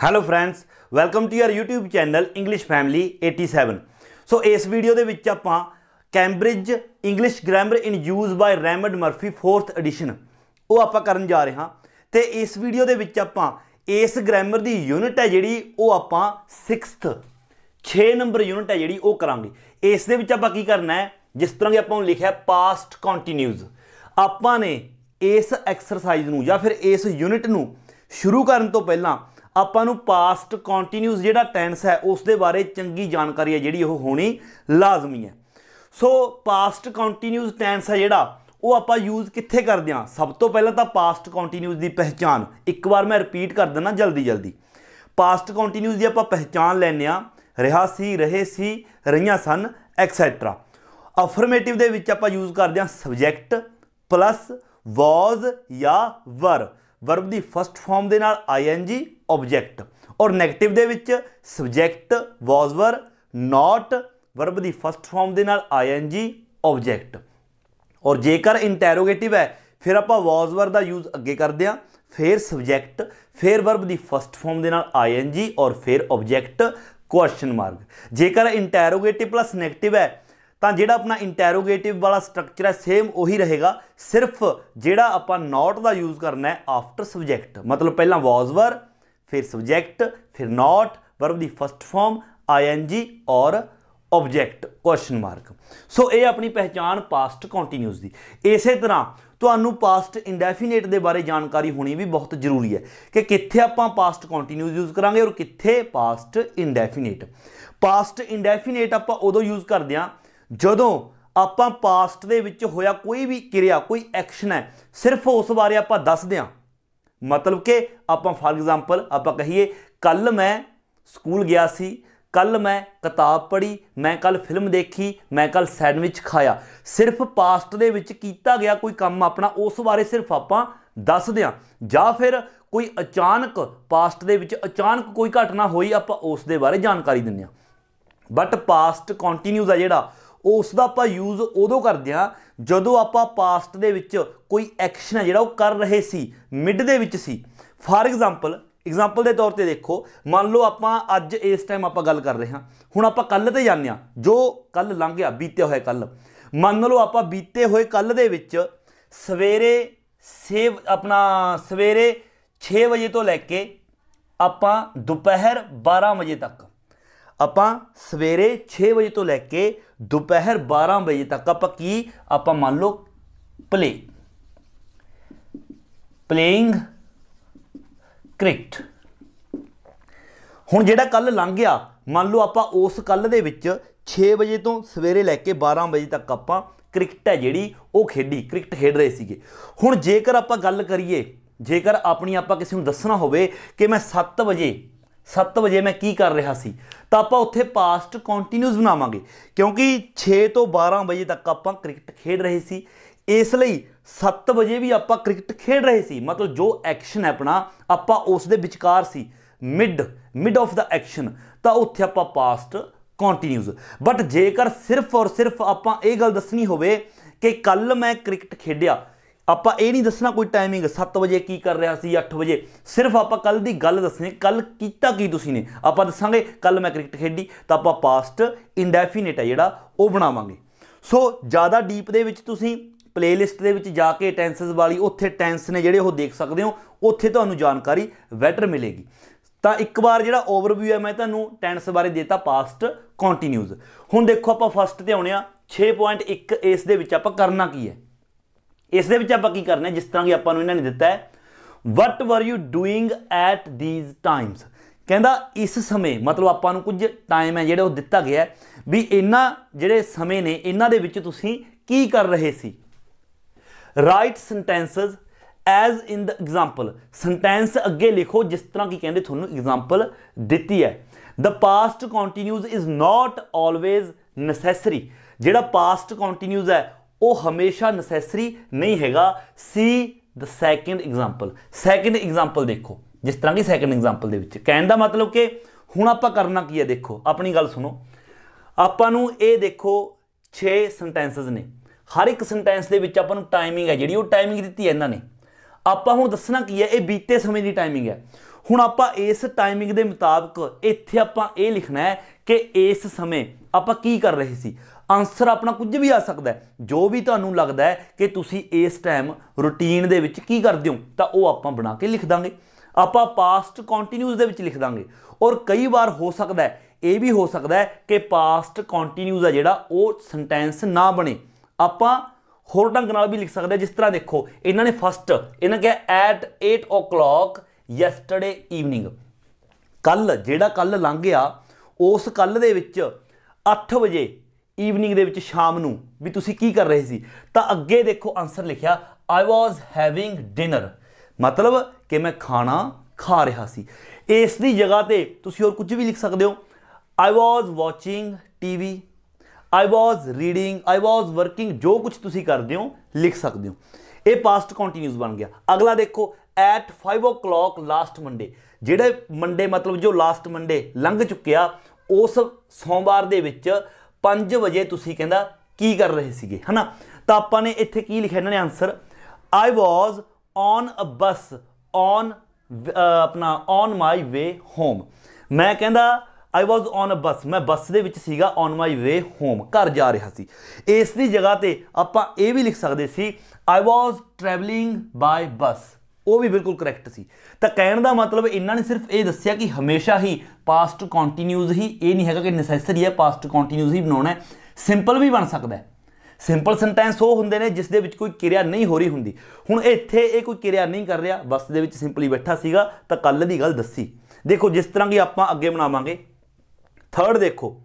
Hello friends, welcome to your YouTube channel English family 87। So इस video के विच आपां Cambridge English grammar in use by Raymond Murphy 4th edition वो आपां करन जा रहे हाँ। तो इस वीडियो के विच आपां इस ग्रामर की यूनिट है जिहड़ी वो आपां 6th 6 नंबर यूनिट है जिहड़ी वो करांगे। इस दे विच आपां की करना है, जिस तरह कि आपां लिखा पास्ट कॉन्टीन्यूज, आपां ने इस एक्सरसाइज नूं या फिर इस यूनिट नूं शुरू करन तो पहलां आपां नूं पास्ट कॉन्टीन्यूज जिहड़ा टेंस है उस दे बारे चंगी जानकारी है जिहड़ी वो होनी लाजमी है। सो पास्ट कॉन्टीन्यूज टेंस है जिहड़ा वो आपां यूज़ कित्थे करदे हां। सब तो पहलां तां पास्ट कॉन्टीन्यूज की पहचान एक बार मैं रिपीट कर देना जल्दी जल्दी। पास्ट कॉन्टीन्यूज की आपां पहचान लैने आ, रहा सी, रहे सी, रहियां सन एक्सैट्रा। अफर्मेटिव दे विच आपां यूज़ करदे हां सब्जैक्ट प्लस वॉज या वर, वर्ब की फस्ट फॉर्म के नाल ING ऑब्जैक्ट, और negative they which subject was were not verb की फस्ट फॉर्म के नाल ING ऑब्जैक्ट। और जेकर इंटैरोगेटिव है फिर आप वॉज वर का यूज़ अगे करते हैं, फिर सब्जैक्ट, फिर वर्ब की फस्ट फॉर्म के नाल ING और फिर ऑब्जैक्ट क्वेश्चन मार्क। जेकर इंटैरोगेटिव प्लस नैगेटिव है तो जिहड़ा अपना इंटैरोगेटिव वाला स्ट्रक्चर है सेम वही रहेगा, सिर्फ जिहड़ा आपां नॉट का यूज़ करना है आफ्टर सब्जैक्ट, मतलब पहला वॉज वर फिर सब्जैक्ट फिर नॉट वर्ब की फस्ट फॉर्म ING और ऑब्जैक्ट क्वेश्चन मार्क। सो ये अपनी पहचान पास्ट कॉन्टीन्यूज की। इस तरह तुहानू पास्ट इंडेफिनेट के बारे जानकारी होनी भी बहुत जरूरी है कि कित्थे आपां पास्ट कॉन्टीन्यूज यूज़ करांगे और कित्थे पास्ट इंडेफिनेट। पास्ट इंडेफिनेट आपां उदों यूज़ करदे हां जदों आपां पास्ट दे विच होया कोई भी क्रिया कोई एक्शन है सिर्फ उस बारे आपां दसदे हां। मतलब कि आपां फॉर एग्जाम्पल आपां कहिए कल मैं स्कूल गया सी, कल मैं किताब पढ़ी, मैं कल फिल्म देखी, मैं कल सैंडविच खाया। सिर्फ पास्ट दे विच कीता गया कोई काम अपना उस बारे सिर्फ आपां दसदे हां, जां फिर कोई अचानक पास्ट दे विच अचानक कोई घटना होई आपां उस दे बारे जानकारी दिंदे हां। बट पास्ट कॉन्टीन्यूज है जिहड़ा उसका आपां यूज़ उदों करदे हां जदों आपां पास्ट दे विच कोई एक्शन है जिहड़ा वो कर रहे सी, मिड दे विच सी। फॉर एग्जाम्पल के तौर पर देखो, मान लो आपां अज इस टाइम आपां गल कर रहे हैं, हुण आपां कल ते जाने हां, जो कल लंघ गया बीते हुए कल। मान लो आपां बीते हुए कल दे विच सवेरे सवेरे 6 बजे तो लैके आपां दोपहर 12 बजे तक, आपां सवेरे 6 बजे तो लैके दोपहर 12 बजे तक आपां मान लो प्लेइंग क्रिकेट। हुण जिहड़ा कल लंघ गया, मान लो आपां उस कल दे विच 6 बजे तो सवेरे लैके 12 बजे तक आपां क्रिकेट है जिहड़ी वो खेडी, क्रिकेट खेड रहे सीगे। हुण जेकर आपां गल करिए, जेकर अपनी आपां किसी नूं दसना होवे कि मैं 7 बजे मैं की कर रहा सी, तो आपां उत्थे पास्ट कॉन्टीन्यूज बनावांगे क्योंकि 6 तो 12 बजे तक आपां क्रिकेट खेड रहे सी, इसलिए 7 बजे भी आपां क्रिकेट खेड रहे सी। मतलब जो एक्शन है अपना आपां उस दे विचकार सी, मिड ऑफ द एक्शन, तो उत्थे आपां पास्ट कॉन्टीन्यूज। बट जेकर सिर्फ और सिर्फ आपां ये गल दसनी होवे कि कल मैं क्रिकेट खेडिया, आपां ये नहीं दसना कोई टाइमिंग 7 बजे की कर रहा सी 8 बजे, सिर्फ आपां कल की गल दसनी, कल कीता की तुसीं ने, आपां दसांगे कल मैं क्रिकेट खेडी, तो आपां पास्ट इंडेफिनेट है जिहड़ा वो बनावांगे। सो ज़्यादा डीप दे विच तुसीं प्लेलिस्ट दे विच जाके टेंसेस वाली उत्थे टेंस ने जिहड़े वो देख सकते हो, उत्थे तुहानूं जानकारी बेटर मिलेगी। तो एक बार जिहड़ा ओवरव्यू है मैं तुहानूं टेंस बारे देता पास्ट कॉन्टीन्यूज। हुण देखो आपां फस्ट ते आउणे आ 6.1, इस दे विच आपां करना की है, इस दे विच आपां की करना है जिस तरह कि आपां नूं इन्हां ने दिता है, what were you doing at these times. कहंदा इस समय, मतलब आपां नूं कुछ टाइम है जिहड़ा वो दिता गया है भी इन्हां जिहड़े समय ने इन्हां दे विच तुसीं की कर रहे सी। Write sentences as in the example, sentence अगे लिखो जिस तरह की कहते थोनों एग्जाम्पल दी है। The past continuous is not always necessary, जिहड़ा पास्ट कॉन्टीन्यूज है वो हमेशा नसैसरी नहीं हैगा। See the second example, second example देखो जिस तरह की सैकेंड एग्जाम्पल दे विच कहने दा मतलब कि हुण आपां करना की है। देखो अपनी गल सुनो, आपां नूं ये देखो 6 सेंटेंसेस ने, हर एक सेंटेंस दे विच आपां नूं टाइमिंग है जिहड़ी वो टाइमिंग दी है इन्हां ने। आपां हुण दसना की है, ये बीते समय की टाइमिंग है। ਹੁਣ ਆਪਾਂ ਇਸ ਟਾਈਮਿੰਗ ਦੇ ਮੁਤਾਬਕ ਇੱਥੇ ਆਪਾਂ ਇਹ ਲਿਖਣਾ ਹੈ ਕਿ ਇਸ ਸਮੇਂ ਆਪਾਂ ਕੀ ਕਰ ਰਹੇ ਸੀ। ਆਨਸਰ ਆਪਣਾ ਕੁਝ ਵੀ ਆ ਸਕਦਾ ਹੈ, ਜੋ ਵੀ ਤੁਹਾਨੂੰ ਲੱਗਦਾ ਹੈ ਕਿ ਤੁਸੀਂ ਇਸ ਟਾਈਮ ਰੂਟੀਨ ਦੇ ਵਿੱਚ ਕੀ ਕਰਦੇ ਹੋ ਤਾਂ ਉਹ ਆਪਾਂ ਬਣਾ ਕੇ ਲਿਖ ਦਾਂਗੇ। ਆਪਾਂ ਪਾਸਟ ਕੰਟੀਨਿਊਸ ਦੇ ਵਿੱਚ ਲਿਖ ਦਾਂਗੇ। ਔਰ ਕਈ ਵਾਰ ਹੋ ਸਕਦਾ ਹੈ, ਇਹ ਵੀ ਹੋ ਸਕਦਾ ਹੈ ਕਿ ਪਾਸਟ ਕੰਟੀਨਿਊਸ ਆ ਜਿਹੜਾ ਉਹ ਸੈਂਟੈਂਸ ਨਾ ਬਣੇ, ਆਪਾਂ ਹੋਰ ਢੰਗ ਨਾਲ ਵੀ ਲਿਖ ਸਕਦੇ। ਜਿਸ ਤਰ੍ਹਾਂ ਦੇਖੋ ਇਹਨਾਂ ਨੇ ਫਸਟ ਇਹਨਾਂ ਕਿਹਾ ਐਟ 8 o'clock ਯੈਸਟਰਡੇ ਈਵਨਿੰਗ, ਕੱਲ ਜਿਹੜਾ ਕੱਲ ਲੰਘ ਗਿਆ ਉਸ ਕੱਲ ਦੇ ਵਿੱਚ 8 ਵਜੇ ਈਵਨਿੰਗ ਦੇ ਵਿੱਚ ਸ਼ਾਮ ਨੂੰ ਵੀ ਤੁਸੀਂ ਕੀ ਕਰ ਰਹੇ ਸੀ। ਤਾਂ ਅੱਗੇ ਦੇਖੋ ਆਨਸਰ ਲਿਖਿਆ ਆਈ ਵਾਜ਼ ਹੈਵਿੰਗ ਡਿਨਰ, ਮਤਲਬ ਕਿ ਮੈਂ ਖਾਣਾ ਖਾ ਰਿਹਾ ਸੀ। ਇਸ ਦੀ ਜਗ੍ਹਾ ਤੇ ਤੁਸੀਂ ਹੋਰ ਕੁਝ ਵੀ ਲਿਖ ਸਕਦੇ ਹੋ। ਆਈ ਵਾਜ਼ ਵਾਚਿੰਗ ਟੀਵੀ, ਆਈ ਵਾਜ਼ ਰੀਡਿੰਗ, ਆਈ ਵਾਜ਼ ਵਰਕਿੰਗ, ਜੋ ਕੁਝ ਤੁਸੀਂ ਕਰਦੇ ਹੋ ਲਿਖ ਸਕਦੇ ਹੋ। ਇਹ ਪਾਸਟ ਕੰਟੀਨਿਊਸ ਬਣ ਗਿਆ। ਅਗਲਾ ਦੇਖੋ ਐਟ 5 o'clock ਲਾਸਟ ਮੰਡੇ, ਜਿਹੜੇ ਮੰਡੇ ਮਤਲਬ ਜੋ ਲਾਸਟ ਮੰਡੇ ਲੰਘ ਚੁੱਕਿਆ ਉਸ ਸੋਮਵਾਰ ਦੇ ਵਿੱਚ 5 ਵਜੇ ਤੁਸੀਂ ਕਹਿੰਦਾ ਕੀ ਕਰ ਰਹੇ ਸੀਗੇ, ਹੈ ਨਾ। ਤਾਂ ਆਪਾਂ ਨੇ ਇੱਥੇ ਕੀ ਲਿਖਿਆ ਇਹਨਾਂ ਨੇ answer, I was on a bus on ਆਪਣਾ ਔਨ ਮਾਈ ਵੇ ਹੋਮ, ਮੈਂ ਕਹਿੰਦਾ ਆਈ ਵਾਜ਼ ਔਨ ਅ ਬੱਸ, ਮੈਂ ਬੱਸ ਦੇ ਵਿੱਚ ਸੀਗਾ, ਔਨ ਮਾਈ ਵੇ ਹੋਮ, ਘਰ ਜਾ ਰਿਹਾ ਸੀ। ਇਸ ਦੀ ਜਗ੍ਹਾ ਤੇ ਆਪਾਂ ਇਹ ਵੀ ਲਿਖ ਸਕਦੇ ਸੀ ਆਈ ਵਾਜ਼ ਟਰੈਵਲਿੰਗ ਬਾਏ ਬੱਸ, ਉਹ ਵੀ ਬਿਲਕੁਲ ਕਰੈਕਟ ਸੀ। ਤਾਂ ਕਹਿਣ ਦਾ ਮਤਲਬ ਇਹਨਾਂ ਨੇ ਸਿਰਫ ਇਹ ਦੱਸਿਆ ਕਿ ਹਮੇਸ਼ਾ ਹੀ ਪਾਸਟ ਕੰਟੀਨਿਊਸ ਹੀ, ਇਹ ਨਹੀਂ ਹੈਗਾ ਕਿ ਨੈਸੈਸਰੀ ਹੈ ਪਾਸਟ ਕੰਟੀਨਿਊਸ ਹੀ ਬਣਾਉਣਾ ਹੈ। ਸਿੰਪਲ ਵੀ ਬਣ ਸਕਦਾ ਹੈ। ਸਿੰਪਲ ਸੈਂਟੈਂਸ ਉਹ ਹੁੰਦੇ ਨੇ ਜਿਸ ਦੇ ਵਿੱਚ ਕੋਈ ਕਿਰਿਆ ਨਹੀਂ ਹੋ ਰਹੀ ਹੁੰਦੀ। ਹੁਣ ਇੱਥੇ ਇਹ ਕੋਈ ਕਿਰਿਆ ਨਹੀਂ ਕਰ ਰਿਹਾ, ਬੱਸ ਦੇ ਵਿੱਚ ਸਿੰਪਲੀ ਬੈਠਾ ਸੀਗਾ ਤਾਂ ਕੱਲ ਦੀ ਗੱਲ ਦੱਸੀ। ਦੇਖੋ ਜਿਸ ਤਰ੍ਹਾਂ ਕਿ ਆਪਾਂ ਅੱਗੇ ਬਣਾਵਾਂਗੇ। ਥਰਡ ਦੇਖੋ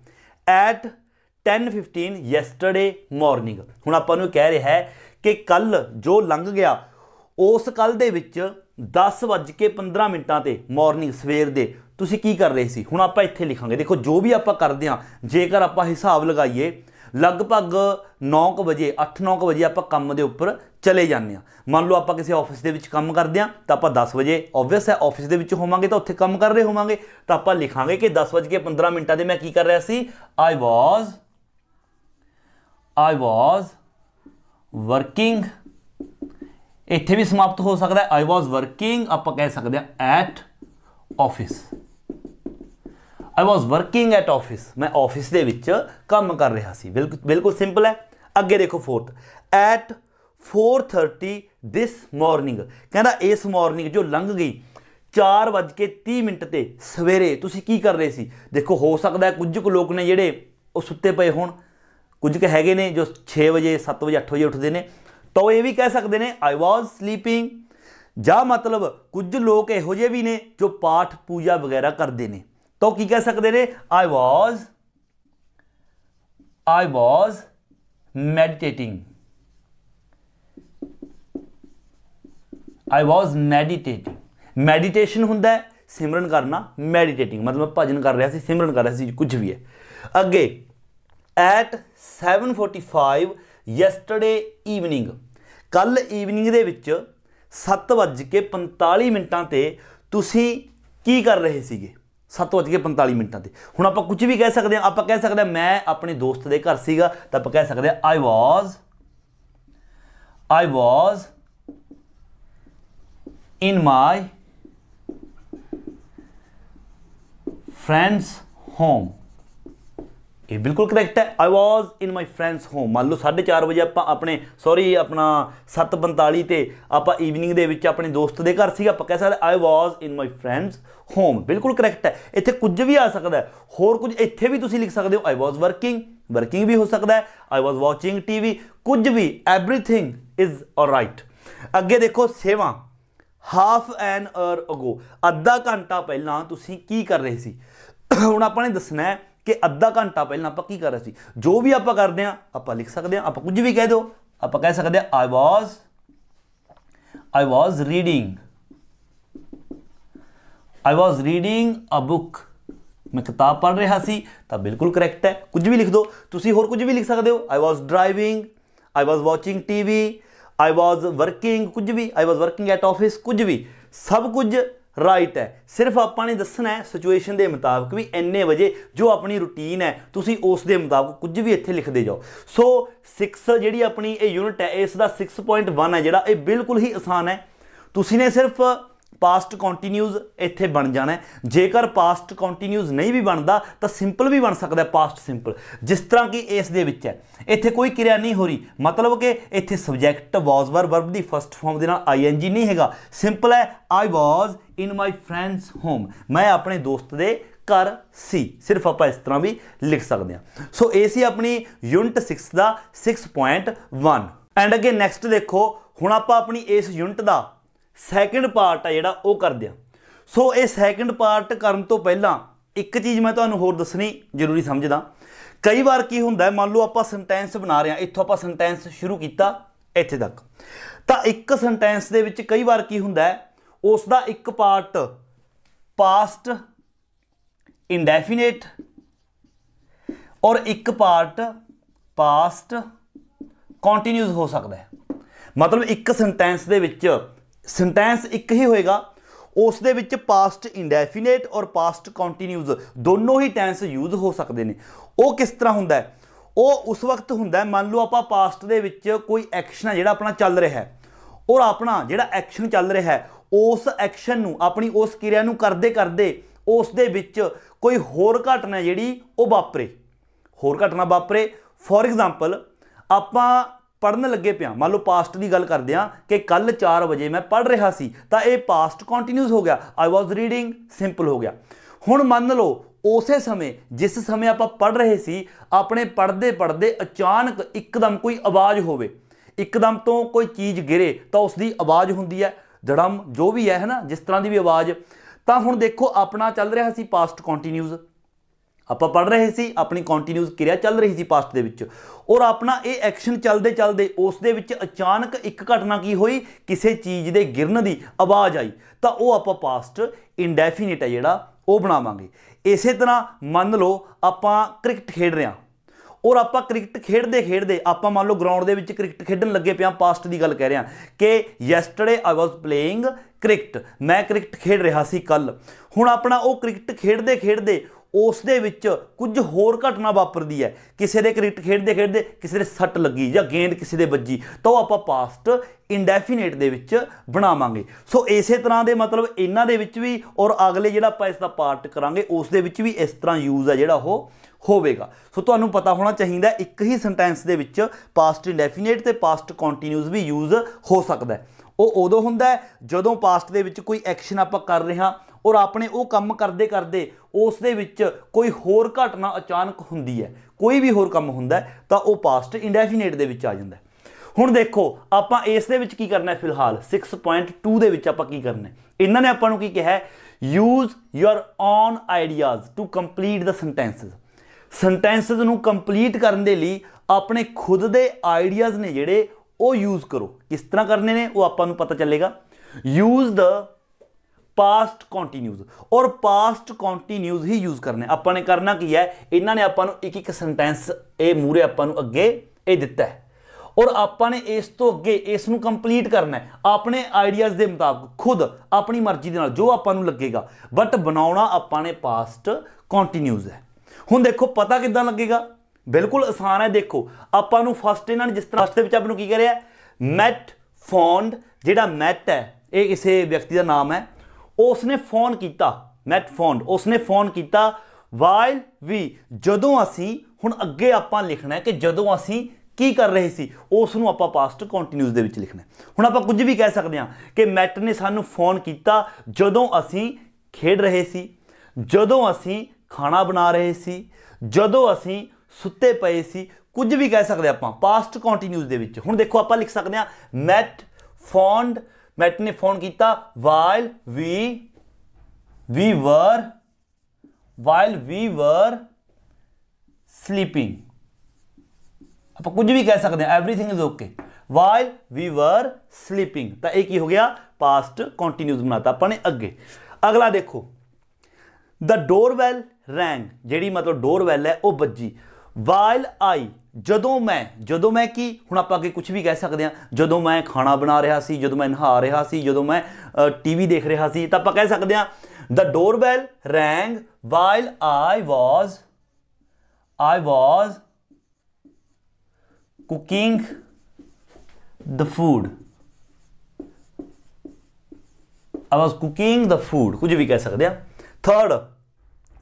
ਐਟ 10:15 ਯੈਸਟਰਡੇ ਮਾਰਨਿੰਗ, ਹੁਣ ਆਪਾਂ ਨੂੰ ਕਹਿ ਰਿਹਾ ਹੈ ਕਿ ਕੱਲ ਜੋ ਲੰਘ ਗਿਆ ਉਸ ਕੱਲ ਦੇ ਵਿੱਚ 10:15 ਤੇ ਮਾਰਨਿੰਗ ਸਵੇਰ ਦੇ ਤੁਸੀਂ ਕੀ ਕਰ ਰਹੇ ਸੀ। ਹੁਣ ਆਪਾਂ ਇੱਥੇ ਲਿਖਾਂਗੇ। ਦੇਖੋ ਜੋ ਵੀ ਆਪਾਂ ਕਰਦੇ ਹਾਂ, ਜੇਕਰ ਆਪਾਂ ਹਿਸਾਬ ਲਗਾਈਏ ਲਗਭਗ 9 ਵਜੇ 8-9 ਵਜੇ ਆਪਾਂ ਕੰਮ ਦੇ ਉੱਪਰ ਚਲੇ ਜਾਂਦੇ ਹਾਂ। ਮੰਨ ਲਓ ਆਪਾਂ ਕਿਸੇ ਆਫਿਸ ਦੇ ਵਿੱਚ ਕੰਮ ਕਰਦੇ ਹਾਂ ਤਾਂ ਆਪਾਂ 10 ਵਜੇ ਓਬਵੀਅਸ ਹੈ ਆਫਿਸ ਦੇ ਵਿੱਚ ਹੋਵਾਂਗੇ ਤਾਂ ਉੱਥੇ ਕੰਮ ਕਰ ਰਹੇ ਹੋਵਾਂਗੇ, ਤਾਂ ਆਪਾਂ ਲਿਖਾਂਗੇ ਕਿ 10:15 ਤੇ ਮੈਂ ਕੀ ਕਰ ਰਿਹਾ ਸੀ, ਆਈ ਵਾਜ਼ ਵਰਕਿੰਗ। ਇੱਥੇ ਵੀ ਸਮਾਪਤ ਹੋ ਸਕਦਾ ਹੈ, ਆਈ ਵਾਜ਼ ਵਰਕਿੰਗ ਆਪਾਂ ਕਹਿ ਸਕਦੇ ਹਾਂ at office, I was working at office, ਮੈਂ ਆਫਿਸ ਦੇ ਵਿੱਚ ਕੰਮ ਕਰ ਰਿਹਾ ਸੀ। ਬਿਲਕੁਲ ਸਿੰਪਲ ਹੈ। ਅੱਗੇ ਦੇਖੋ ਫੋਰਥ ਐਟ 4:30 ਦਿਸ ਮਾਰਨਿੰਗ, ਕਹਿੰਦਾ ਇਸ ਮਾਰਨਿੰਗ ਜੋ ਲੰਘ ਗਈ 4:30 ਤੇ ਸਵੇਰੇ ਤੁਸੀਂ ਕੀ ਕਰ ਰਹੇ ਸੀ। ਦੇਖੋ ਹੋ ਸਕਦਾ ਹੈ ਕੁਝ ਕੁ ਲੋਕ ਨੇ ਜਿਹੜੇ ਉਹ ਸੁੱਤੇ ਪਏ ਹੋਣ, ਕੁਝ ਕੁ ਹੈਗੇ ਨੇ ਜੋ 6 ਵਜੇ 7 ਵਜੇ 8 ਵਜੇ ਉੱਠਦੇ ਨੇ, ਤਾਂ ਉਹ ਇਹ ਵੀ ਕਹਿ ਸਕਦੇ ਨੇ ਆਈ ਵਾਜ਼ ਸਲੀਪਿੰਗ। ਜਾਂ ਮਤਲਬ ਕੁਝ ਲੋਕ ਇਹੋ ਜਿਹੇ ਵੀ ਨੇ ਜੋ ਪਾਠ ਪੂਜਾ ਵਗੈਰਾ ਕਰਦੇ ਨੇ, ਤਾਂ ਉਹ ਕੀ ਕਹਿ ਸਕਦੇ ਨੇ ਆਈ ਵਾਜ਼ ਮੈਡੀਟੇਟਿੰਗ, ਆਈ ਵਾਜ਼ ਮੈਡੀਟੇਟਿੰਗ। ਮੈਡੀਟੇਸ਼ਨ ਹੁੰਦਾ ਹੈ ਸਿਮਰਨ ਕਰਨਾ, ਮੈਡੀਟੇਟਿੰਗ ਮਤਲਬ ਭਜਨ ਕਰ ਰਿਹਾ ਸੀ, ਸਿਮਰਨ ਕਰ ਰਿਹਾ ਸੀ, ਕੁਝ ਵੀ ਹੈ। ਅੱਗੇ ਐਟ 7:45 ਯੈਸਟਰਡੇ ਈਵਨਿੰਗ, ਕੱਲ ਈਵਨਿੰਗ ਦੇ ਵਿੱਚ 7:45 ਤੇ ਤੁਸੀਂ ਕੀ ਕਰ ਰਹੇ ਸੀਗੇ। 7:45 ਤੇ ਹੁਣ ਆਪਾਂ ਕੁਝ ਵੀ ਕਹਿ ਸਕਦੇ ਹਾਂ। ਆਪਾਂ ਕਹਿ ਸਕਦੇ ਹਾਂ ਮੈਂ ਆਪਣੇ ਦੋਸਤ ਦੇ ਘਰ ਸੀਗਾ, ਤਾਂ ਆਪਾਂ ਕਹਿ ਸਕਦੇ ਹਾਂ ਆਈ ਵਾਜ਼ in my friend's home, ਇਹ ਬਿਲਕੁਲ ਕਰੈਕਟ ਹੈ। ਆਈ ਵਾਜ਼ ਇਨ ਮਾਈ ਫਰੈਂਡਸ ਹੋਮ, ਮੰਨ ਲਓ 4:30 ਵਜੇ ਆਪਾਂ ਆਪਣਾ 7:45 ਤੇ ਆਪਾਂ ਈਵਨਿੰਗ ਦੇ ਵਿੱਚ ਆਪਣੇ ਦੋਸਤ ਦੇ ਘਰ ਸੀਗਾ, ਆਪਾਂ ਕਹਿ ਸਕਦੇ ਆਈ ਵਾਜ਼ ਇਨ ਮਾਈ ਫਰੈਂਡਸ ਹੋਮ, ਬਿਲਕੁਲ ਕਰੈਕਟ ਹੈ। ਇੱਥੇ ਕੁਝ ਵੀ ਆ ਸਕਦਾ ਹੈ, ਹੋਰ ਕੁਝ ਇੱਥੇ ਵੀ ਤੁਸੀਂ ਲਿਖ ਸਕਦੇ ਹੋ ਆਈ ਵਾਜ਼ ਵਰਕਿੰਗ ਵੀ ਹੋ ਸਕਦਾ ਹੈ, ਆਈ ਵਾਜ਼ ਵਾਚਿੰਗ ਟੀਵੀ, ਕੁਝ ਵੀ, ਐਵਰੀਥਿੰਗ ਇਜ਼ ਆਲਰਾਈਟ। ਅੱਗੇ ਦੇਖੋ 7 ਹਾਫ ਐਨ ਆਰ ਅਗੋ, ਅੱਧਾ ਘੰਟਾ ਪਹਿਲਾਂ ਤੁਸੀਂ ਕੀ ਕਰ ਰਹੇ ਸੀ। ਹੁਣ ਆਪਾਂ ਨੇ ਦੱਸਣਾ ਹੈ ਕਿ ਅੱਧਾ ਘੰਟਾ ਪਹਿਲਾਂ ਆਪਾਂ ਕੀ ਕਰ ਰਹੇ ਸੀ। ਜੋ ਵੀ ਆਪਾਂ ਕਰਦੇ ਹਾਂ ਆਪਾਂ ਲਿਖ ਸਕਦੇ ਹਾਂ, ਆਪਾਂ ਕੁਝ ਵੀ ਕਹਿ ਦਿਓ, ਆਪਾਂ ਕਹਿ ਸਕਦੇ ਹਾਂ ਆਈ ਵਾਜ਼ ਰੀਡਿੰਗ ਅ ਬੁੱਕ, ਮੈਂ ਕਿਤਾਬ ਪੜ੍ਹ ਰਿਹਾ ਸੀ, ਤਾਂ ਬਿਲਕੁਲ ਕਰੈਕਟ ਹੈ। ਕੁਝ ਵੀ ਲਿਖ ਦਿਓ, ਤੁਸੀਂ ਹੋਰ ਕੁਝ ਵੀ ਲਿਖ ਸਕਦੇ ਹੋ, ਆਈ ਵਾਜ਼ ਡਰਾਈਵਿੰਗ, ਆਈ ਵਾਜ਼ ਵਾਚਿੰਗ ਟੀਵੀ, ਆਈ ਵਾਜ਼ ਵਰਕਿੰਗ, ਕੁਝ ਵੀ, ਆਈ ਵਾਜ਼ ਵਰਕਿੰਗ ਐਟ ਆਫਿਸ, ਕੁਝ ਵੀ, ਸਭ ਕੁਝ ਰਾਈਟ ਹੈ। ਸਿਰਫ ਆਪਾਂ ਨੇ ਦੱਸਣਾ ਹੈ ਸਿਚੁਏਸ਼ਨ ਦੇ ਮੁਤਾਬਕ ਵੀ ਇੰਨੇ ਵਜੇ ਜੋ ਆਪਣੀ ਰੂਟੀਨ ਹੈ ਤੁਸੀਂ ਉਸ ਦੇ ਮੁਤਾਬਕ ਕੁਝ ਵੀ ਇੱਥੇ ਲਿਖਦੇ ਜਾਓ। ਸੋ 6 ਜਿਹੜੀ ਆਪਣੀ ਇਹ ਯੂਨਿਟ ਹੈ, ਇਸ ਦਾ 6.1 ਹੈ ਜਿਹੜਾ, ਇਹ ਬਿਲਕੁਲ ਹੀ ਆਸਾਨ ਹੈ। ਤੁਸੀਂ ਨੇ ਸਿਰਫ पास्ट कॉन्टीन्यूज इत्थे बन जाना है। जेकर पास्ट कॉन्टीन्यूज नहीं भी बनता तो सिंपल भी बन सकता है, पास्ट सिंपल, जिस तरह कि इस दे विच है। इत्थे कोई क्रिया नहीं हो रही, मतलब कि इत्थे सबजैक्ट वॉज वर्ब की फस्ट फॉर्म के नाल ING नहीं हैगा, सिंपल है I was in my friends home, मैं अपने दोस्त दे घर सी, सिर्फ आप इस तरह भी लिख सकते हैं। सो ये सी अपनी यूनिट 6 का 6.1। एंड अगे नैक्सट देखो, हुण आप अपनी इस यूनिट का सैकेंड पार्ट है जिहड़ा वो करदे हां। सो ये सैकेंड पार्ट करन तो पहला एक चीज़ मैं तुहानूं होर दसनी जरूरी समझदा। कई बार की हुंदा है, मान लो आप सेंटेंस बना रहे हैं, इत्थों आप सेंटेंस शुरू किया इत्थे तक, तो एक सेंटेंस दे विच कई बार की हुंदा है, उसका एक पार्ट पास्ट इंडेफिनेट और एक पार्ट पास्ट कॉन्टीन्यूज हो सकता है। मतलब एक सेंटेंस दे विच सेंटेंस एक ही होएगा, उस दे विच पास्ट इंडेफिनेट और पास्ट कॉन्टीन्यूज दोनों ही टेंस यूज हो सकते हैं। वो किस तरह हुंदा है, वो उस वक्त हुंदा है, मान लो आप पास्ट दे विच कोई एक्शन है जिहड़ा अपना चल रहा है, और अपना जिहड़ा एक्शन चल रहा है उस एक्शन नूं अपनी उस क्रिया नूं करदे करदे उस दे विच कोई होर घटना जिहड़ी वो वापरे, होर घटना वापरे। फॉर एग्जाम्पल आपां पढ़न लगे पे, मान लो पास्ट की गल करते हैं कि कल 4 बजे मैं पढ़ रहा सी, तो यह पास्ट कॉन्टीन्यूज हो गया, आई वॉज रीडिंग सिंपल हो गया। हुण मान लो उस समय जिस समय आप पढ़ रहे सी, अपने पढ़ते पढ़ते अचानक एकदम कोई आवाज़ होवे, एकदम तो कोई चीज़ गिरे तो उसकी आवाज़ होंदी है, धड़म जो भी है ना, जिस तरह की भी आवाज़। तो हुण देखो अपना चल रहा सी पास्ट कॉन्टीन्यूज, आप पढ़ रहे सी, अपनी कॉन्टीन्यूज क्रिया चल रही सी पास्ट दे विच, और अपना ये एक्शन चलते चलते उस दे विच अचानक एक घटना की हुई, किसी चीज़ के गिरन की आवाज़ आई, तो वह आप पास्ट इंडेफिनिट है जिहड़ा वो बनावांगे। इस तरह मान लो आप क्रिकेट खेड रहे हैं, और आप क्रिकेट खेडते खेडते आप मान लो ग्राउंड के विच क्रिकेट खेडन लगे पे, पास्ट की गल कह रहे हैं कि यैसटरडे आई वॉज प्लेइंग क्रिकेट, मैं क्रिकेट खेड रहा सी कल। हुण अपना वो क्रिकेट खेडते खेडते उस दे विच कुछ होर घटना वापरदी है, किसी दे क्रिकेट खेडते खेडते किसी दे सट लगी या गेंद किसी दे वजी, तो आप पास्ट इंडेफिनेट दे विच बनावांगे। सो इस तरह के मतलब इन्हां दे विच भी, और अगले जिहड़ा आपां इसदा पार्ट करांगे उस दे विच भी इस तरह यूज़ है जिहड़ा वो होवेगा। सो तुहानूं पता होना चाहिए एक ही सेंटेंस दे विच पास्ट इंडेफिनेट ते पास्ट कॉन्टीन्यूज भी यूज़ हो सकता है। वो उदों हुंदा है जदों पास्ट दे विच कोई एक्शन आपां कर रहे हां और आपने वो काम करते करते उस दे विच कोई होर घटना अचानक हुंदी है, कोई भी होर काम हुंदा है, तो वो पास्ट इंडेफिनेट दे विच आ जांदा है। हुण देखो आपां इस दे विच की करना है, फिलहाल 6.2 दे विच आपां की करना है, इन्हां ने आपां नूं की कहा है, use your own ideas to complete the sentences. Sentences नूं कंप्लीट करने दे लई अपने खुद दे आइडियाज़ ने जिहड़े वो यूज़ करो। किस तरह करने ने वो आपां नूं पता चलेगा। यूज़ द पास्ट कॉन्टीन्यूज, और पास्ट कॉन्टीन्यूज ही यूज़ करने। आपां ने करना की है, इन्हां ने आपां नूं एक एक सेंटेंस ये मूहरे आपां नूं अगे ये दिता है, और आपां ने इस तो अगे इस नूं कंप्लीट करना है अपने आइडियाज़ के मुताबिक, खुद अपनी मर्जी दे नाल जो आपां नूं लगेगा, बट बनाउणा आपां ने पास्ट कॉन्टीन्यूज है। हुण देखो पता किद्दां लगेगा, बिल्कुल आसान है। देखो आपां नूं फस्ट इन्हां ने जिस तरह फस्ट आपां नूं की करिया, मैट फोन्ड, जिहड़ा मैट है ये किसी व्यक्ति का नाम है, उसने फोन किया, मैट फोन्ड, उसने फोन किया वाइल वी, जदों असी, हुण अगे आपां लिखना है कि जदों असी की कर रहे सी, उसनूं आपां पास्ट कॉन्टीन्यूज दे विच लिखना है। हुण आपां कुछ भी कह सकते हैं कि मैट ने सानूं फोन किया जदों असी खेड रहे सी, जदों असी खाना बना रहे सी, जदों असी सुत्ते पए सी, कुछ भी कह सकते आपां पास्ट कॉन्टीन्यूज दे विच। हुण देखो आपां लिख सकते हैं मैट फोन्ड, मैट ने फोन किया वाइल वी वर स्लीपिंग, आप कुछ भी कह सकते हैं, everything is okay, while we were sleeping, तो एक ही हो गया पास्ट कॉन्टीन्यूज बनाता अपने अगे। अगला देखो द डोरबैल रैंग, जी मतलब डोरबैल है वह बजी, वाइल आई, जदों मैं की, हुण आपां अगे कुछ भी कह सकते हैं, जदों मैं खाना बना रहा सी, जदों मैं नहा रहा सी, जदों मैं टीवी देख रहा सी, तो आपां कह सकते हैं the doorbell rang while I was cooking the food. I was cooking the food, कुछ भी कह सकते हैं। Third,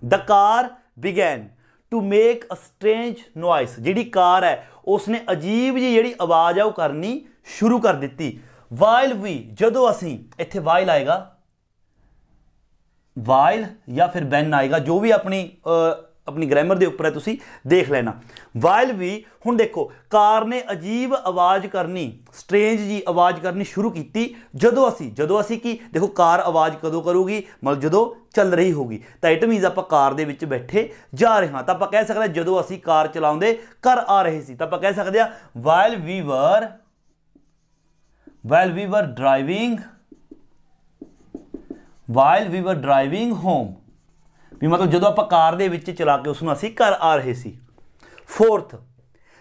the car began to make a strange noise, जिहड़ी कार है उसने अजीब जी जिहड़ी आवाज़ है वो करनी शुरू कर दी। वाइल वी, जदों असीं, इत्थे वाइल आएगा, वाइल या फिर वैन आएगा, जो भी अपनी ग्रामर के उपर है तुसी देख लेना। वाइल भी, हुण देखो कार ने अजीब आवाज़ करनी, स्ट्रेंज जी आवाज़ करनी शुरू की जदों असी की, देखो कार आवाज़ कदों करूगी, मतलब जदों चल रही होगी, तो इट मीनस आप कार दे विच बैठे जा रहे हाँ, तो आप कह सकते हैं जदों असी कार चलाउंदे घर आ रहे सी, तो आप कह सकते हैं while we were driving home, भी मतलब जो आप कार दे विच चला के उसनूं असीं घर आ रहे सी। फोर्थ,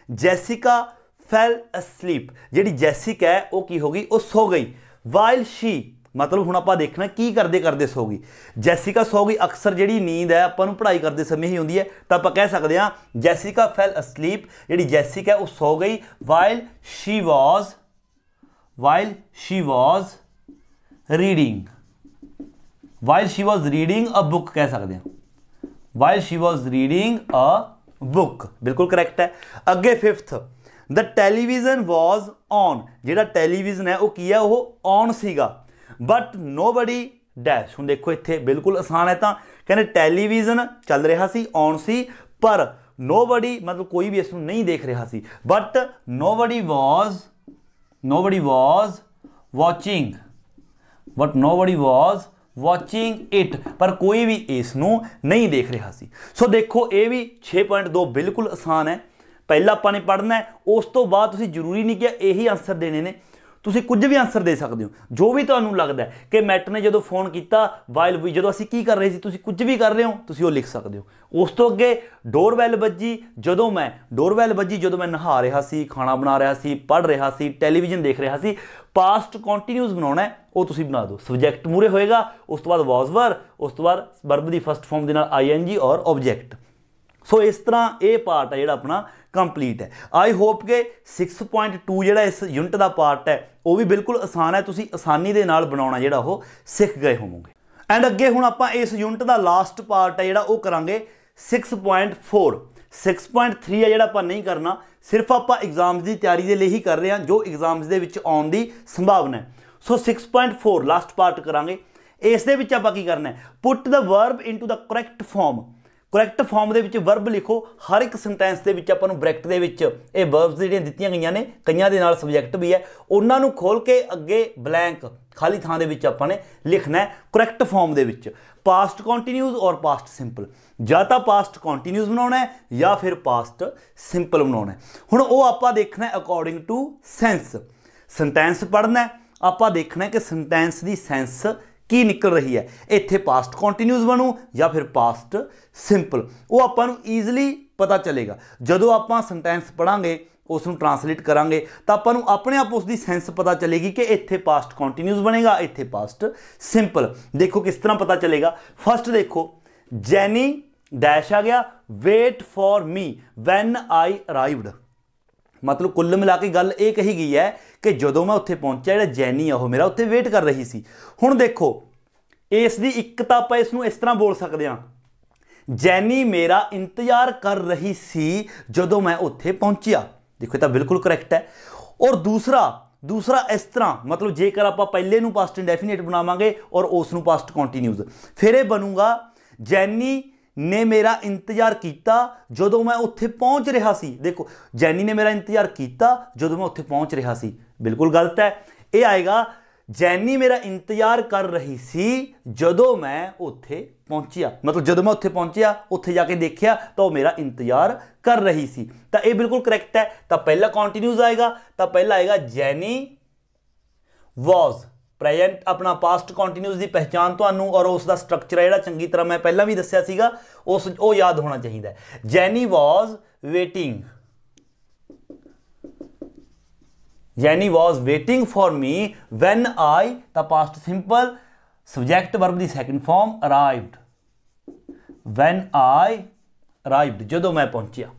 जैसिका फैल असलीप, जिहड़ी जैसिका है वो की हो गई, वो सो गई। वाइल शी, मतलब हुण आपां देखना की करदे करदे सो गई। जैसिका सो गई, अक्सर जिहड़ी नींद है आपां नूं पढ़ाई करते समय ही हुंदी है, तो आपां कह सकते हैं जैसिका फैल असलीप, जिहड़ी जैसिका है वो सो गई। While she was reading a book, कह सकते हैं while she was reading a book, बिल्कुल करैक्ट है। अगे fifth, the television was on, जिहड़ा टैलीविजन है वो की है, वो ऑन सीगा। बट नोबडी डैश, हुण देखो इत्थे बिल्कुल आसान है, तो कहने टैलीविजन चल रहा सी, ऑन सी, पर नोबडी मतलब कोई भी इसनूं नहीं देख रहा सी। But nobody was watching it, पर कोई भी इसनूं नहीं देख रहा सी। सो देखो ये भी 6.2 बिल्कुल आसान है। पहला आपां ने पढ़ना है, उस तो बाद तुसीं जरूरी नहीं कि यही आंसर देने ने, तुसीं कुछ भी आंसर दे सकते हो, जो भी तुहानूं लगदा है कि मैट ने जो फोन किया वाइल वी, जो असीं की कर रहे सी, तुसीं कुछ भी कर रहे हो, तुसीं वो लिख सकते हो। उस तो अगे डोरबैल बजी जदों मैं नहा रहा सी, खाना बना रहा सी, पढ़ रहा सी, टैलीविजन देख रहा सी। पास्ट कॉन्टीन्यूस बनाना है, वो तुसीं बना दो, सबजैक्ट मूहरे होएगा, उस तो बाद वॉज वर, उस तो बाद वर्ब की फस्ट फॉर्म के नाल ING और ऑब्जैक्ट। सो इस तरह ये पार्ट है जो अपना कंप्लीट है। आई होप के 6.2 जो इस यूनिट का पार्ट है वो भी बिल्कुल आसान है, तुसीं आसानी के नाल बनाउणा जिहड़ा वो सीख गए होवोगे। एंड अगे हुण आपां इस यूनिट का लास्ट पार्ट है जिहड़ा वो करांगे 6.4। 6.3 है जिहड़ा आपां नहीं करना, सिर्फ आपां एग्जाम्स की तैयारी के लिए ही कर रहे हैं जो एग्जाम्स दे विच आउण दी संभावना है। सो 6.4 लास्ट पार्ट करांगे। इस दे विच आपां की करना है, put the verb into the correct form. Correct form they which verb लिखो, हर एक सेंटेंस दे विच आपां नूं ब्रैकेट दे विच ये वर्ब्स जिहड़ियां दित्तियां गईयां ने, कईयां दे नाल सबजैक्ट भी है, उन्हां नूं खोल के अगे ब्लैंक खाली थां दे विच आपां ने लिखना है करैक्ट फॉर्म दे विच पास्ट कॉन्टीन्यूज और पास्ट सिंपल। या तो पास्ट कॉन्टीन्यूज बनाना है या फिर पास्ट सिंपल बनाना है। हुण वो आपां देखना है अकॉर्डिंग टू सेंस। सेंटेंस पढ़ना है, आपां देखना है कि सेंटेंस की सेंस की निकल रही है, इत्थे पास्ट कॉन्टीन्यूस बनू या फिर पास्ट सिंपल, वो आपां नूं ईजिली पता चलेगा। जदों आपां सेंटेंस पढ़ांगे उसनूं ट्रांसलेट करांगे तो आपां नूं अपने आप उसकी सेंस पता चलेगी कि इत्थे पास्ट कॉन्टीन्यूस बनेगा, इत्थे पास्ट सिंपल। देखो किस तरह पता चलेगा। फर्स्ट देखो, जैनी डैश आ गया, wait for me when I arrived, मतलब कुल मिला के गल ये कही गई है कि जदों मैं उत्थे पहुंचा जिहड़ा जैनी आ मेरा उत्थे वेट कर रही सी। हुण देखो इसकी एक तो आप इसनूं इस तरह बोल सकते हैं, जैनी मेरा इंतजार कर रही सी जदों मैं उत्थे पहुंचिया। देखो तो बिल्कुल करैक्ट है। और दूसरा इस तरह, मतलब जेकर आप पहले नूं पास्ट इंडेफिनिट बनावांगे और उसनूं पास्ट कॉन्टीन्यूज, फिर ये बनूगा जैनी ने मेरा इंतजार किया जदों मैं उत्थे पहुंच रहा सी। देखो जैनी ने मेरा इंतजार किया जदों मैं उत्थे पहुंच रहा सी, बिल्कुल गलत है। ये आएगा जैनी मेरा इंतजार कर रही सी जदों मैं उत्थे पहुंचिया, मतलब जदों मैं उत्थे पहुंचिया उत्थे जाके देखिया तो मेरा इंतजार कर रही सी, तो ये बिल्कुल करैक्ट है। तो पहला कॉन्टीन्यूज आएगा, तो पहला आएगा जैनी वॉज, प्रेजेंट अपना पास्ट कॉन्टीन्यूस की पहचान तुहानूं और उसका स्ट्रक्चर है जिहड़ा चंगी तरह मैं पहला भी दस्सिया सीगा उस वो याद होना चाहिए। Jenny was waiting for me when I, the past simple subject verb की second form arrived, when I arrived जदों मैं पहुंचिया।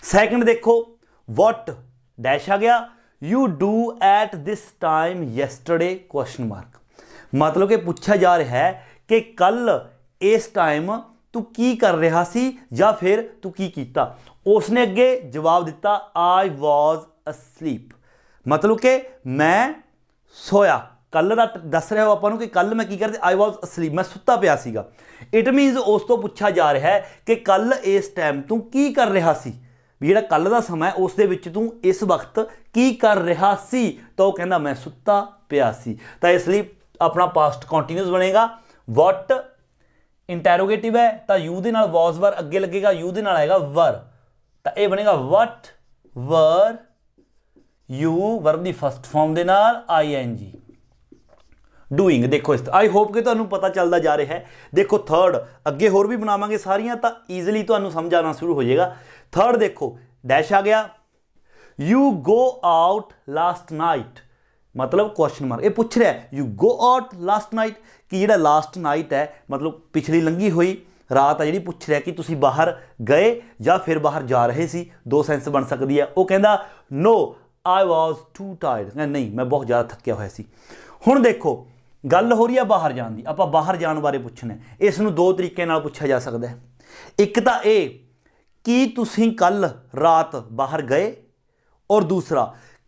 सैकेंड देखो, वॉट डैश आ गया, you do at this time yesterday question mark, मतलब कि पूछा जा रहा है कि कल इस टाइम तू की कर रहा सी या फिर तू की कीता। उसने अगे जवाब दिता आई वॉज असलीप, मतलब कि मैं सोया। कल का दस रहे हो आपको कि कल मैं की करते, आई वॉज असलीप, मैं सुता पिया सीगा। इट मीनस उस तो पूछा जा रहा है कि कल इस टाइम तू की कर रहा सी, भी जिहड़ा कल का समा है उस दे विच तू इस वक्त की कर रहा सी, तो वह कहंदा मैं सुता पिया सी। तो इसलिए अपना पास्ट कॉन्टीन्यूस बनेगा। वट इंटैरोगेटिव है तो यू दे नाल वॉज वर अगे लगेगा, यू दे नाल आएगा वर, तो यह बनेगा वट वर यू वर्ब की फस्ट फॉर्म के नाल ING डूइंग। देखो इस आई होप कि तुहानूं पता चलता जा रहा है। देखो थर्ड अगे होर भी बनावांगे सारियां तो ईजिली तुहानूं समझ आना शुरू हो जाएगा। थर्ड देखो डैश आ गया, you go out last night, मतलब क्वेश्चन मार्क। ये पूछ रहा है you go out last night कि जिहड़ा लास्ट नाइट है मतलब पिछली लंघी हुई रात है जी, पूछ रहा है कि तुसी बाहर गए या फिर बाहर जा रहे सी। दो सेंस बन सकती है। वह कहता no I was too tired, नहीं मैं बहुत ज़्यादा थकिया होया सी। हुण देखो गल हो रही है बाहर जाने की, आपां बाहर जाने बारे पूछना है। इसनूं दो तरीके नाल पूछा जा सकता है। एक तो ये कि तुसीं कल रात बाहर गए, और दूसरा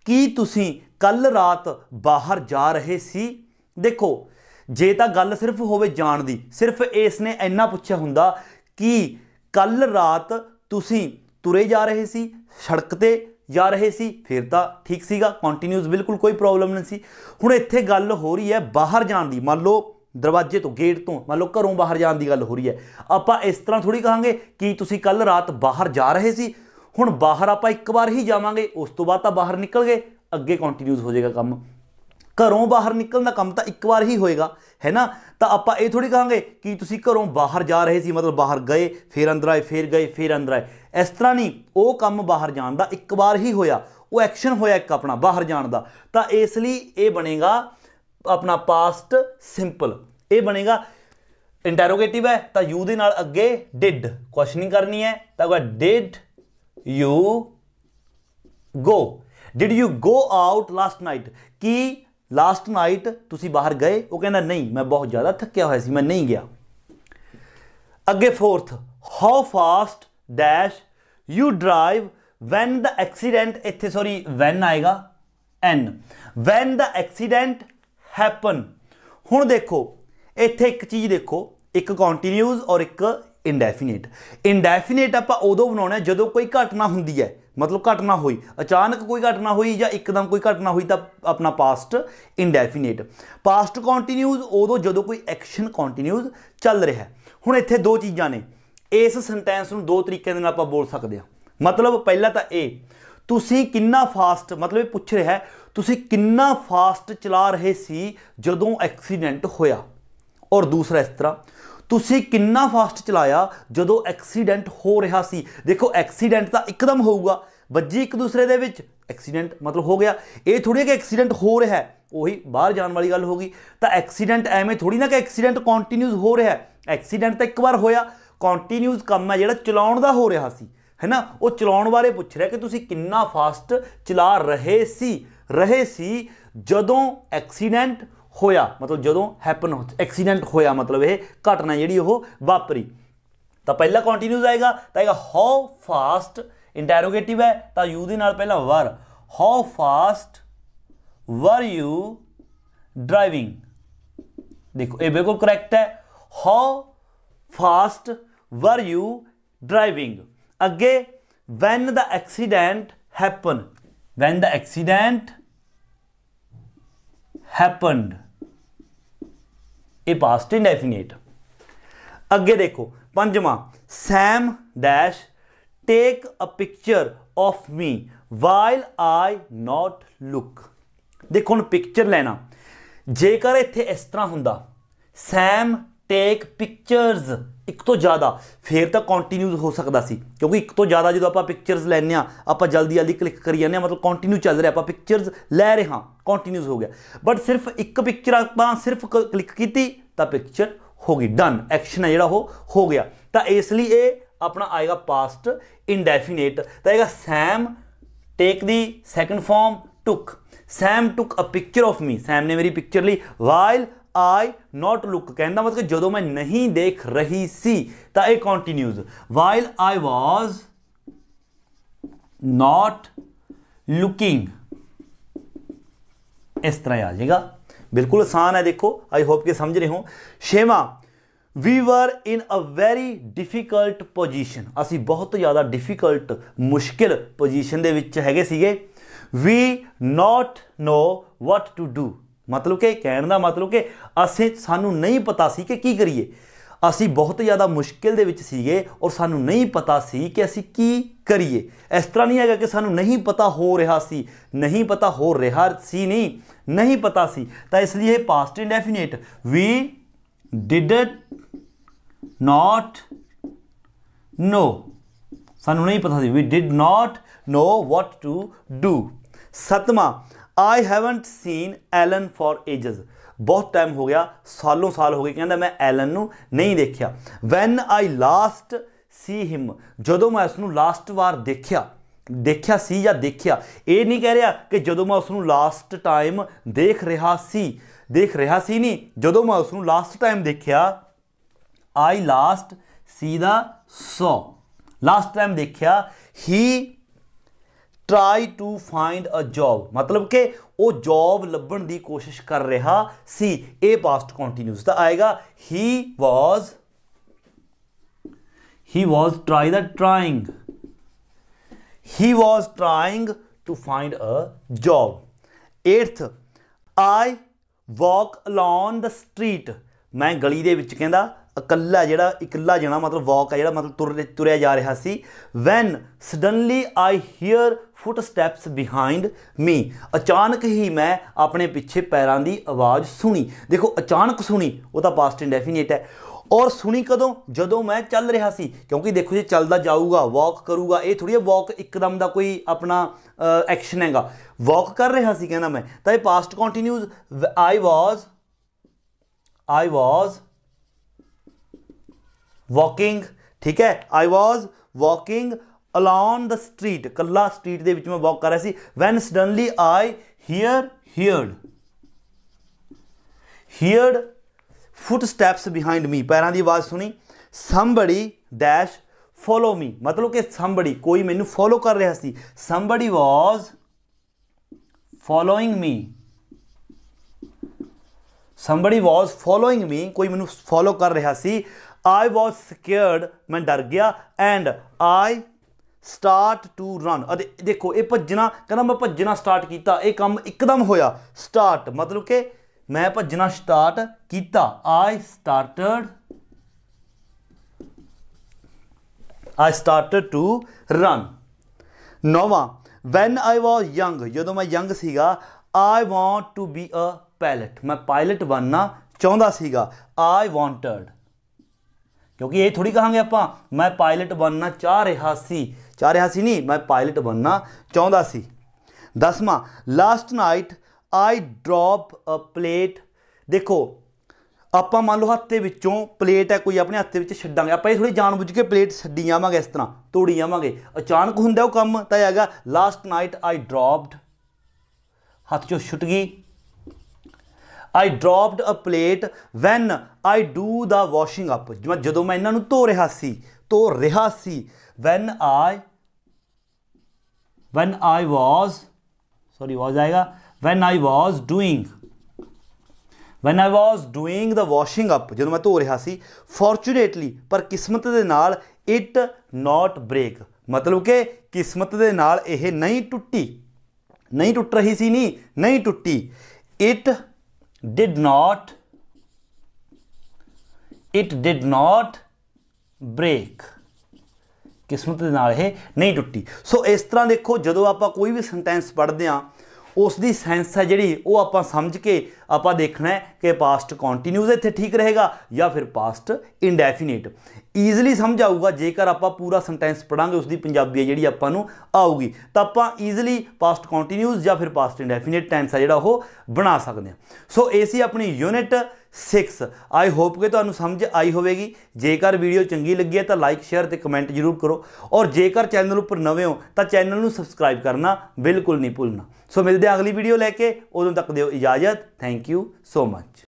कि तुसीं कल रात बाहर जा रहे सी। देखो जे तो गल सिर्फ होवे जाण दी, सिर्फ इसने इन्ना पूछा हुंदा कि कल रात तुसीं तुरे जा रहे सी, सड़क ते जा रहे सी, फिर तो ठीक सीगा, कॉन्टीन्यूस बिल्कुल कोई प्रॉब्लम नहीं सी। हुण इत्थे गल हो रही है बाहर जाण दी, मान लो दरवाजे तो गेट तो मान लो घरों बाहर जाण दी गल हो रही है। आपां इस तरह थोड़ी कहांगे कि तुसीं कल रात बाहर जा रहे सी। हुण बाहर आपां एक बार ही जावांगे, उस तो बाद तो बाहर निकल गए, अगे कॉन्टीन्यूस हो जाएगा काम। घरों बाहर निकलने का काम तो एक बार ही होएगा, है ना। तो आप ये थोड़ी कहांगे कि तुसीं घरों बाहर जा रहे सी, मतलब बाहर गए फिर अंदर आए, फिर गए फिर अंदर आए, इस तरह नहीं। वो काम बाहर जाने का एक बार ही होया, वो एक्शन होया एक अपना बाहर जाने का। तो इसलिए ये बनेगा अपना पास्ट सिंपल। ये बनेगा इंटैरोगेटिव है तो यू दे नाल अगे डिड क्वेश्चनिंग करनी है, तो did you go, did you go out last night कि लास्ट नाइट तुसी बाहर गए। वो कहना नहीं मैं बहुत ज़्यादा थकिया होया सी, मैं नहीं गया। अगे fourth how fast dash you drive when the accident, इत्थे सॉरी वैन आएगा एन, वैन द एक्सीडेंट हैपन। हुण देखो इत्थे एक चीज़ देखो, एक कॉन्टीन्यूस और एक इंडेफिनेट। इंडेफिनेट आप उदों बनाना जदों कोई घटना हुंदी है, मतलब घटना हुई अचानक कोई घटना हुई या एकदम कोई घटना हुई, तो अपना पास्ट इंडेफिनेट। पास्ट कॉन्टीन्यूस उदों जदों कोई एक्शन कॉन्टीन्यूस चल रहा है। हुण इत्थे दो चीज़ां ने, इस सेंटेंस नूं दो तरीके दे नाल आपां बोल सकते हैं। मतलब पहला तो ये तुसीं किन्ना फास्ट, मतलब ये पूछ रहा है तुसीं किन्ना फास्ट चला रहे सी जदों एक्सीडेंट होया, और दूसरा इस तरह तुसीं किन्ना फास्ट चलाया जदों एक्सीडेंट हो रहा सी। देखो एक्सीडेंट तो एकदम होगा, वज्जी एक दूसरे दे विच, एक्सीडेंट मतलब हो गया। ये थोड़ी कि एक्सीडेंट हो रहा है वही बाहर जाने वाली गल होगी। तो एक्सीडेंट एवें थोड़ी ना कि एक्सीडेंट कॉन्टीन्यूस हो रहा है। एक्सीडेंट तो एक बार होया, कॉन्टीन्यूस काम है जिहड़ा चलाउण दा हो रहा सी, है ना। वो चलाउण बारे पुछ रहा कि तुसीं किन्ना फास्ट चला रहे सी जदों एक्सीडेंट होया, मतलब जदों हैपन एक्सीडेंट होया, मतलब ये घटना जी वापरी। तो पहला कॉन्टीन्यूस आएगा तो आएगा हाउ फास्ट, इंटैरोगेटिव है तो यू दे नाल पहला were, how fast were you driving. देखो ये बिल्कुल करेक्ट है, how fast were you driving. अगे when the accident happen, when the accident happened, ये पास्ट इंडेफिनेट। अगे देखो पंजवां Sam dash take a picture of me while I not look. देखो हुण पिक्चर लेना, जेकर इत्थे इस तरह हुंदा सैम टेक पिक्चर्स एक तो ज़्यादा, फिर तो कॉन्टीन्यूस हो सकता सी, क्योंकि एक तो ज़्यादा जो आप पिक्चर्स लैने आप जल्दी जल्दी क्लिक करी जाने, मतलब कॉन्टीन्यू चल रहा, आप पिक्चर्स लै रहे हाँ, कॉन्टीन्यूस हो गया। बट सिर्फ एक पिक्चर आप सिर्फ क्लिक की तो पिक्चर हो गई, डन, एक्शन है जो हो गया। तो इसलिए ये अपना आएगा पास्ट इंडेफिनेट। तो आएगा Sam take the second form took, Sam took a picture of me, Sam ने मेरी पिक्चर ली वाइल आई नॉट लुक कहना मतलब कि जदों मैं नहीं देख रही सी तो यह continues while I was not looking इस तरह आ जाएगा। बिल्कुल आसान है, देखो आई होप कि समझ रहे हो। छेवां we were in a very difficult position असी बहुत ज़्यादा डिफिकल्ट मुश्किल पोजीशन दे विच हैगे सीगे। We not know what to do मतलब कि कहने का मतलब कि असें सानू नहीं पता सी कि की करिए, असी बहुत ज़्यादा मुश्किल दे विच सीगे और सानू नहीं पता सी कि असी की करिए। इस तरह नहीं है कि सानू नहीं पता हो रहा सी, नहीं पता हो रहा सी नहीं पता सी, तो इसलिए past indefinite we did not know सानू नहीं पता सी, we did not know what to do. सतवां I haven't seen Ellen for ages बहुत टाइम हो गया, सालों साल हो गए कहता मैं एलन नू नहीं देखा। When I last see him जदों मैं उसनू लास्ट वार देखा सी या देखा, ये नहीं कह रहा कि जदों मैं उसनू लास्ट टाइम देख रहा सी नहीं, जदों मैं उसनू लास्ट टाइम देखा आई लास्ट सी दा सॉ लास्ट टाइम देखा। He try to find a job मतलब कि वो जॉब लभण की कोशिश कर रहा सी, ए पास्ट कॉन्टीन्यूस तो आएगा he was trying to find a job. Eighth I walk alone the street मैं गली दे विच कहंदा इकल्ला जाना मतलब वॉक है मतलब तुरया जा रहा सी। When suddenly I hear footsteps behind me अचानक ही मैं अपने पिछे पैरों की आवाज़ सुनी। देखो अचानक सुनी वो तो पास्ट इंडेफिनिट है, और सुनी कदों जदों मैं चल रहा सी, क्योंकि देखो जी चलता जाऊगा वॉक करूगा ये थोड़ी वॉक एकदम का कोई अपना एक्शन हैगा, वॉक कर रहा सी कहना मैं तो ये past continuous I was walking ठीक है, I was walking along the street कला स्ट्रीट दे विच मैं वॉक कर रहा सी। When suddenly I heard footsteps behind me पैरों की आवाज़ सुनी। समबडी डैश फॉलो मी मतलब कि समबडी कोई मैनू फॉलो कर रहा सी, समबडी वॉज फॉलोइंग मी कोई मैनू फॉलो कर रहा सी। आई वॉज स्केयर्ड मैं डर गया and I start to run देखो ये भजना कहना मैं भजना स्टार्ट किया, ये काम एकदम होया स्टार्ट मतलब कि मैं भजना स्टार्ट किया आई स्टार्टेड टू रन। नौवां वैन आई वॉज यंग जदों मैं यंग सीगा I want to be a pilot मैं पायलट बनना चाहता सीगा। आई वॉन्टेड क्योंकि ये थोड़ी कहांगे आप मैं पायलट बनना चाह रहा सी नहीं मैं पायलट बनना चाहता सी। 10वां last night I drop a plate देखो आप मान लो हत्थ विचों प्लेट है कोई अपने हत्थ छड्डांगे आप थोड़ी जानबुझ के प्लेट छड्डी जावांगे इस तरह तोड़ी जावांगे अचानक हुंदा वो काम तो हैगा लास्ट नाइट आई ड्रॉप्ड हत्थ चों छुट गई। I dropped a plate when I do the washing up जदों मैं इन्हों धो रहा सी। When I was doing the washing up जदों मैं धो रहा सी। फॉर्चुनेटली पर किस्मत दे नाल इट नॉट ब्रेक मतलब कि किस्मत दे नाल यह नहीं टुट रही सी नहीं टुटी। इट डिड नॉट ब्रेक किस्मत दे नाल यह नहीं टुटी। सो इस तरह देखो जदों आप कोई भी सेंटेंस पढ़ते हैं उसकी सेंस है जी वो आप समझ के आप देखना है कि पास्ट कॉन्टीन्यूज इत्थे ठीक रहेगा या फिर पास्ट इंडेफिनिट। ईजिली समझ आऊगा जेकर आप पूरा सेंटेंस पढ़ांगे उसकी पंजाबी है जी आपू आऊगी तो आप ईजिली पास्ट कॉन्टीन्यूज या फिर पास्ट इंडेफिनिट टेंस है जोड़ा वो बना सकते हैं। सो ये सी अपनी यूनिट 6 आई होप कि तुहानू समझ आई होगी। जेकर वीडियो चंगी लगी है तो लाइक शेयर तो कमेंट जरूर करो और जेकर चैनल उपर नवे हो तो चैनल नू सबसक्राइब करना बिल्कुल नहीं भूलना। सो मिलते हैं अगली वीडियो लैके उदों तक दिओ इजाजत। Thank you so much.